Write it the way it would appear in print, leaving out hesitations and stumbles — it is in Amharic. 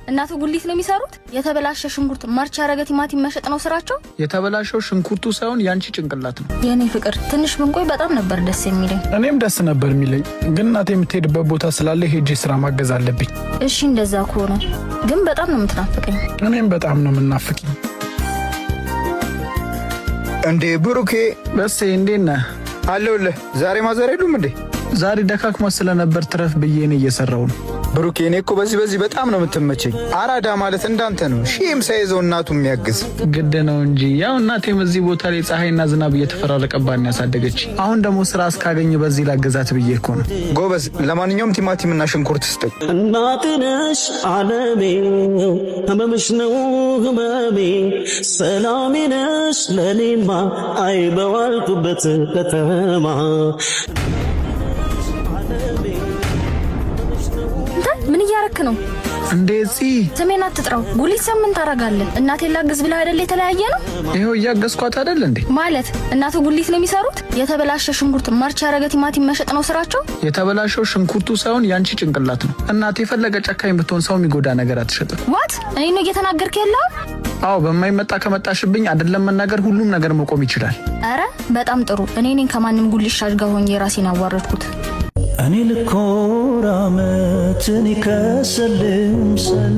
እናቱ ጉሊት ነው የሚሰሩት? የተበላሸ ሽንኩርት ማርቻ ያረገ ቲማቲም መሸጥ ነው ስራቸው? የተበላሸው ሽንኩርቱ ሳይሆን ያንቺ ጭንቅላት ነው። የኔ ፍቅር ትንሽ ብንቆይ በጣም ነበር ደስ የሚለኝ። እኔም ደስ ነበር የሚለኝ፣ ግን እናቴ የምትሄድበት ቦታ ስላለ ሄጄ ስራ ማገዝ አለብኝ። እሺ እንደዛ ከሆነ ግን በጣም ነው የምትናፍቀኝ። እኔም በጣም ነው የምናፍቀኝ። እንዴ ብሩኬ በስ እንዴት ነህ? አለሁልህ። ዛሬ ማዘር የሉም እንዴ? ዛሬ ደካክማ ስለነበር ትረፍ ብዬ ነው እየሰራው ነው። ብሩኬ እኔ እኮ በዚህ በጣም ነው የምትመቸኝ። አራዳ ማለት እንዳንተ ነው፣ ሺህም ሳይዘው እናቱ የሚያግዝ ግድ ነው እንጂ ያው እናቴም እዚህ ቦታ ላይ ፀሐይና ዝናብ እየተፈራረቀባት ያሳደገች። አሁን ደግሞ ስራ እስካገኝ በዚህ ላገዛት ብዬ እኮ ነው። ጎበዝ። ለማንኛውም ቲማቲምና ሽንኩርት ስጠኝ። እናትነሽ ዓለሜ፣ ህመምሽ ነው ህመሜ፣ ሰላሜ ነሽ ለኔማ አይበዋልኩበት ከተማ። ምን እያረክ ነው? እንደዚህ ስሜን አትጥራው። ጉሊት ሰምን ታረጋለህ? እናቴን ላግዝ ብላ አይደል የተለያየ ነው? ይሄው እያገዝኳት አይደል እንዴ? ማለት እናቱ ጉሊት ነው የሚሰሩት? የተበላሸ ሽንኩርት ማርቻ ያረገ ቲማቲም መሸጥ ነው ስራቸው? የተበላሸው ሽንኩርቱ ሳይሆን ያንቺ ጭንቅላት ነው። እናቴ የፈለገ ጨካኝ ብትሆን ሰው የሚጎዳ ነገር አትሸጥም። ዋት እኔ ነው እየተናገርክ ያለው? አዎ በማይመጣ ከመጣሽብኝ አይደለም መናገር፣ ሁሉም ነገር መቆም ይችላል። አረ በጣም ጥሩ። እኔ ነኝ ከማንም ጉሊት ሻጭ ጋር ሆኜ ራሴን አዋረድኩት። እኔ ልኮራመትን ይከሰልም ሰል